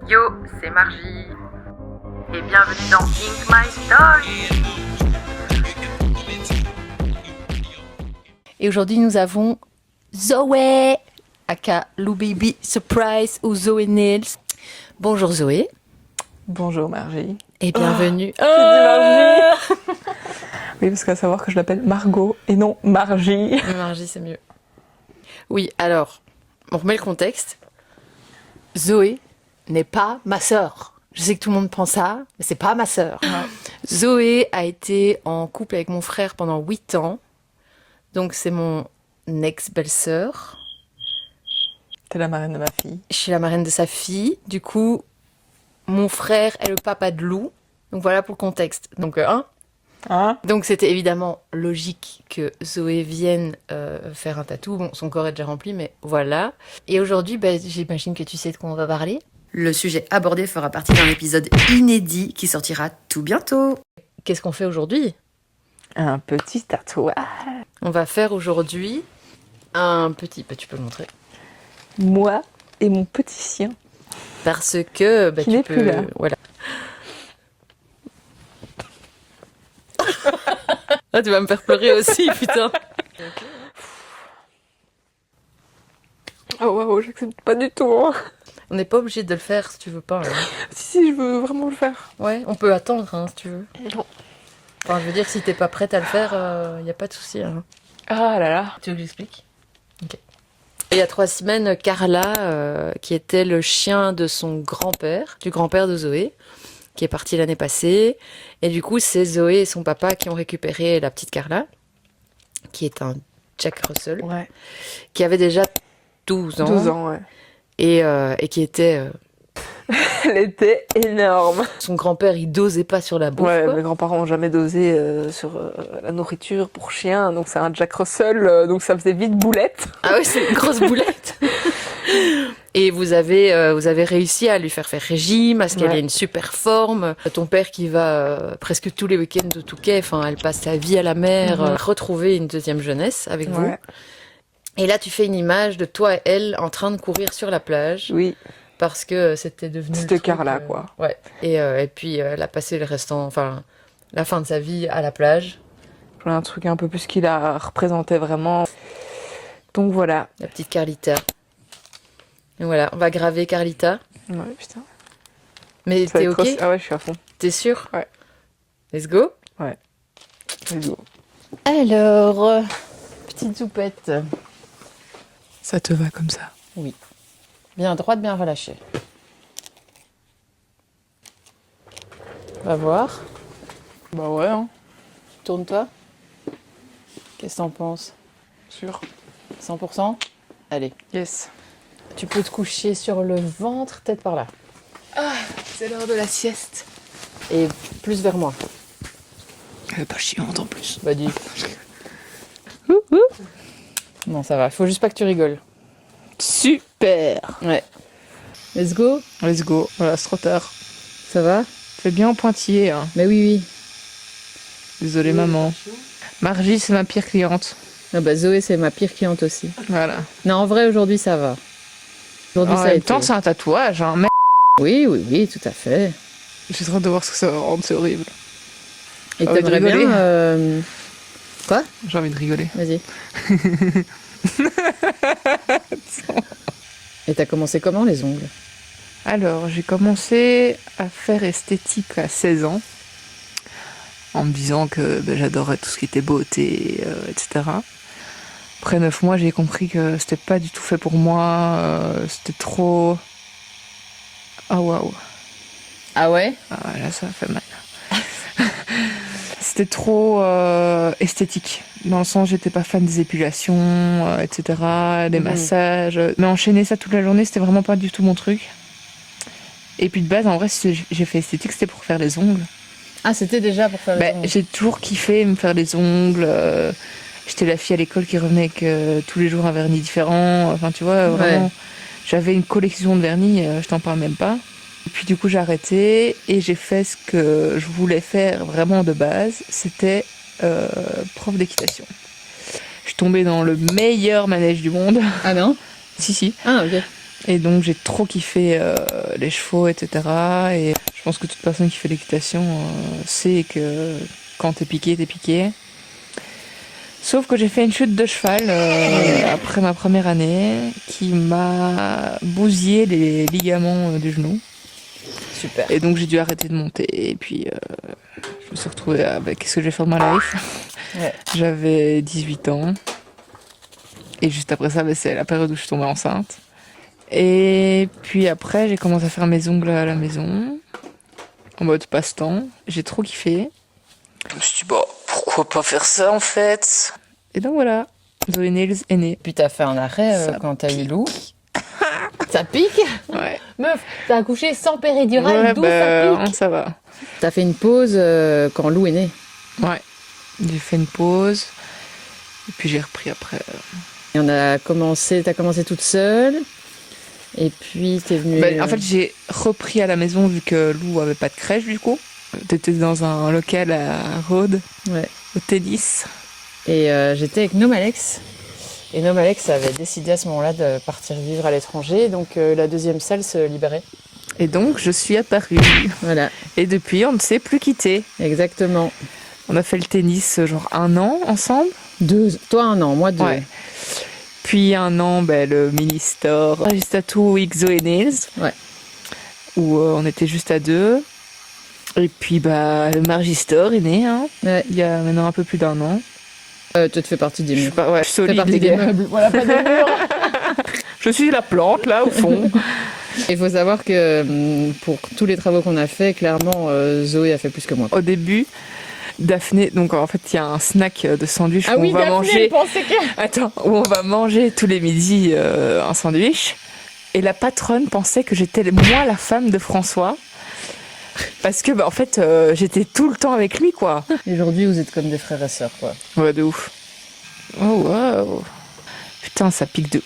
Yo, c'est Margie. Et bienvenue dans Ink My Story. Et aujourd'hui, nous avons Zoé, aka Lou Baby Surprise ou Zoé Nails. Bonjour Zoé. Bonjour Margie. Et bienvenue. Oh, Margie. Oui, parce qu'à savoir que je l'appelle Margot et non Margie. Margie, c'est mieux. Oui, alors, on remet le contexte. Zoé n'est pas ma sœur. Je sais que tout le monde pense ça, mais c'est pas ma sœur. Ouais. Zoé a été en couple avec mon frère pendant 8 ans. Donc c'est mon ex-belle-sœur. T'es la marraine de ma fille. Je suis la marraine de sa fille. Du coup, mon frère est le papa de Lou. Donc voilà pour le contexte. Donc Donc c'était évidemment logique que Zoé vienne faire un tatou. Bon, son corps est déjà rempli, mais voilà. Et aujourd'hui, j'imagine que tu sais de quoi on va parler. Le sujet abordé fera partie d'un épisode inédit qui sortira tout bientôt. Qu'est-ce qu'on fait aujourd'hui ? Un petit tatouage. On va faire aujourd'hui un petit... tu peux le montrer. Moi et mon petit chien. Parce que... qui n'est plus là. Voilà. Ah, tu vas me faire pleurer aussi, putain. Oh waouh, j'accepte pas du tout. Hein. On n'est pas obligé de le faire si tu veux pas. Hein. Si, je veux vraiment le faire. Ouais, on peut attendre hein, si tu veux. Non. Enfin, je veux dire, si t'es pas prête à le faire, y a pas de souci. Hein. Ah là là. Tu veux que j'explique ? Ok. Il y a 3 semaines, Carla, qui était le chien de son grand-père, du grand-père de Zoé, qui est parti l'année passée. Et du coup, c'est Zoé et son papa qui ont récupéré la petite Carla, qui est un Jack Russell, Ouais. qui avait déjà 12 ans. 12 ans, ouais. Et qui était... Elle était énorme. Son grand-père, il dosait pas sur la bouffe. Ouais, quoi. mes grands-parents ont jamais dosé sur la nourriture pour chien, donc c'est un Jack Russell, donc ça faisait vite boulette. Ah oui, c'est une grosse boulette. Et vous avez réussi à lui faire régime, à ce qu'elle ait une super forme. Ton père qui va presque tous les week-ends au Touquet, enfin, elle passe sa vie à la mer, retrouver une deuxième jeunesse avec vous. Et là, tu fais une image de toi et elle en train de courir sur la plage. Oui. Parce que c'était devenu C'était Carla, quoi. Ouais. Et puis, elle a passé la fin de sa vie à la plage. Un truc un peu plus qui la représentait vraiment. Donc voilà. La petite Carlita. Et voilà, on va graver Carlita. Ouais, putain. Mais Ça t'es va être ok ? trop... Ah ouais, je suis à fond. T'es sûr ? Ouais. Let's go ? Ouais. Let's go. Alors, petite zoupette. Ça te va comme ça ? Oui. Bien droite, bien relâchée. Va voir. Bah ouais, hein. Tourne-toi. Qu'est-ce que t'en penses ? Sûr. 100% ? Allez. Yes. Tu peux te coucher sur le ventre, tête par là. Ah, c'est l'heure de la sieste. Et plus vers moi. Elle est pas chiante en plus. Bah dis. Non, ça va. Faut juste pas que tu rigoles. Super. Ouais. Let's go. Let's go. Voilà, c'est trop tard. Ça va ? Fais bien en pointillé, hein. Mais oui. Désolée, maman. Margie, c'est ma pire cliente. Ah bah Zoé, c'est ma pire cliente aussi. Voilà. Non, en vrai, aujourd'hui, ça va. Aujourd'hui, En ça a même été. temps, c'est un tatouage, hein. Mais... Oui, tout à fait. J'ai trop hâte de voir ce que ça va rendre, c'est horrible. Et envie de t'aimerais rigoler bien... Quoi ? J'ai envie de rigoler. Vas-y. Et t'as commencé comment, les ongles ? Alors, j'ai commencé à faire esthétique à 16 ans, en me disant que j'adorais tout ce qui était beauté, etc. Après 9 mois, j'ai compris que c'était pas du tout fait pour moi, c'était trop... Ah waouh. Ah ouais ? Ah là, ça fait mal. C'était trop esthétique, dans le sens j'étais pas fan des épulations, etc., des massages. Mais enchaîner ça toute la journée, c'était vraiment pas du tout mon truc. Et puis de base, en vrai, si j'ai fait esthétique, c'était pour faire les ongles. Ah, c'était déjà pour faire les ongles. J'ai toujours kiffé me faire les ongles. J'étais la fille à l'école qui revenait avec tous les jours un vernis différent. Enfin, tu vois, vraiment, j'avais une collection de vernis, je t'en parle même pas. Et puis du coup, j'ai arrêté et j'ai fait ce que je voulais faire vraiment de base. C'était prof d'équitation. Je suis tombée dans le meilleur manège du monde. Ah non ? Si. Ah ok. Et donc j'ai trop kiffé les chevaux, etc. Et je pense que toute personne qui fait l'équitation sait que quand t'es piqué, t'es piqué. Sauf que j'ai fait une chute de cheval après ma première année qui m'a bousillé les ligaments du genou. Super. Et donc j'ai dû arrêter de monter. Et puis je me suis retrouvée avec qu'est-ce que je vais faire de ma life. Ouais. J'avais 18 ans. Et juste après ça, c'est la période où je suis tombée enceinte. Et puis après, j'ai commencé à faire mes ongles à la maison, en mode passe-temps. J'ai trop kiffé. Je me suis dit, bah, pourquoi pas faire ça en fait? Et donc voilà, Zoé Nails est née. Puis t'as fait un arrêt Ça quand t'as eu Lou. Ça pique. Ouais, Meuf, t'as accouché sans péridurale, ouais d'où ça pique. ça va. T'as fait une pause quand Lou est né. Ouais, j'ai fait une pause. Et puis j'ai repris après. Et t'as commencé toute seule. Et puis t'es venue. En fait, j'ai repris à la maison vu que Lou avait pas de crèche du coup. T'étais dans un local à Rhodes, Ouais. au tennis. Et j'étais avec Nomalex. Et Nomalex avait décidé à ce moment-là de partir vivre à l'étranger. Donc la deuxième salle se libérait. Et donc, je suis apparue. Voilà, Et depuis, on ne s'est plus quitté. exactement. On a fait le tennis genre 1 an ensemble. Toi 1 an, moi 2. Ouais. Puis 1 an, le mini-store juste à tout XO et Nails. Ouais. Où on était juste à 2. Et puis le Margistore est né, hein, Ouais. il y a maintenant un peu plus d'1 an. Toi, tu fais partie des Je suis murs. pas, ouais, je suis Tu fais solide, partie les des gars. meubles. Voilà, pas des murs. Je suis la plante là au fond. Il faut savoir que pour tous les travaux qu'on a fait, clairement, Zoé a fait plus que moi. Au début, Daphné, donc en fait il y a un snack de sandwich où on va manger. Attends, où on va manger tous les midis un sandwich. Et la patronne pensait que j'étais moi la femme de François. Parce que en fait j'étais tout le temps avec lui quoi. Aujourd'hui, vous êtes comme des frères et sœurs, quoi. Ouais, de ouf. Oh wow. Putain, ça pique de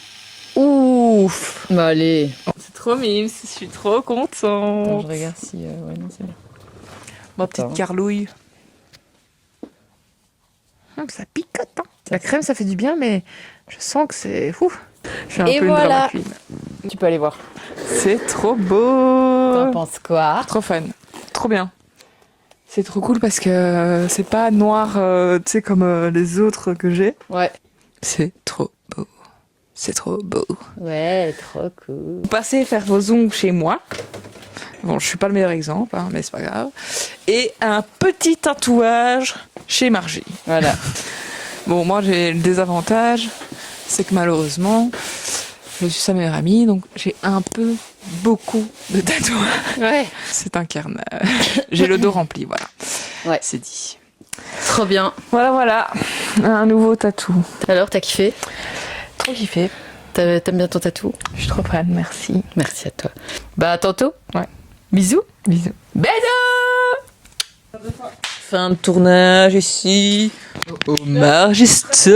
ouf. Bah allez. C'est trop mime, je suis trop Attends, contente. je regarde si... ouais, non, c'est bien. Ma petite Attends. carlouille. Ça picote. Hein. La crème, ça fait du bien, mais je sens que c'est... Ouf. Je suis un Et peu voilà. une drama queen. Tu peux aller voir. C'est trop beau. T'en penses quoi? Trop fan. Trop bien. C'est trop cool parce que c'est pas noir, tu sais, comme les autres que j'ai. Ouais. C'est trop beau. C'est trop beau. Ouais, trop cool. Vous passez faire vos ongles chez moi. Bon, je suis pas le meilleur exemple, hein, mais c'est pas grave. Et un petit tatouage chez Margie. Voilà. Bon, moi j'ai le désavantage, c'est que malheureusement, je suis sa meilleure amie, donc j'ai un peu beaucoup de tatouages. Ouais. C'est un carnage. J'ai le dos rempli, voilà. Ouais. C'est dit. Trop bien. Voilà. Un nouveau tatou. Alors, t'as kiffé? Trop kiffé. T'aimes bien ton tatou? Je suis trop fan, merci. Merci à toi. Bah, à tantôt. Ouais. Bisous. Bisous. Bisous. Fin de tournage ici au Margistore.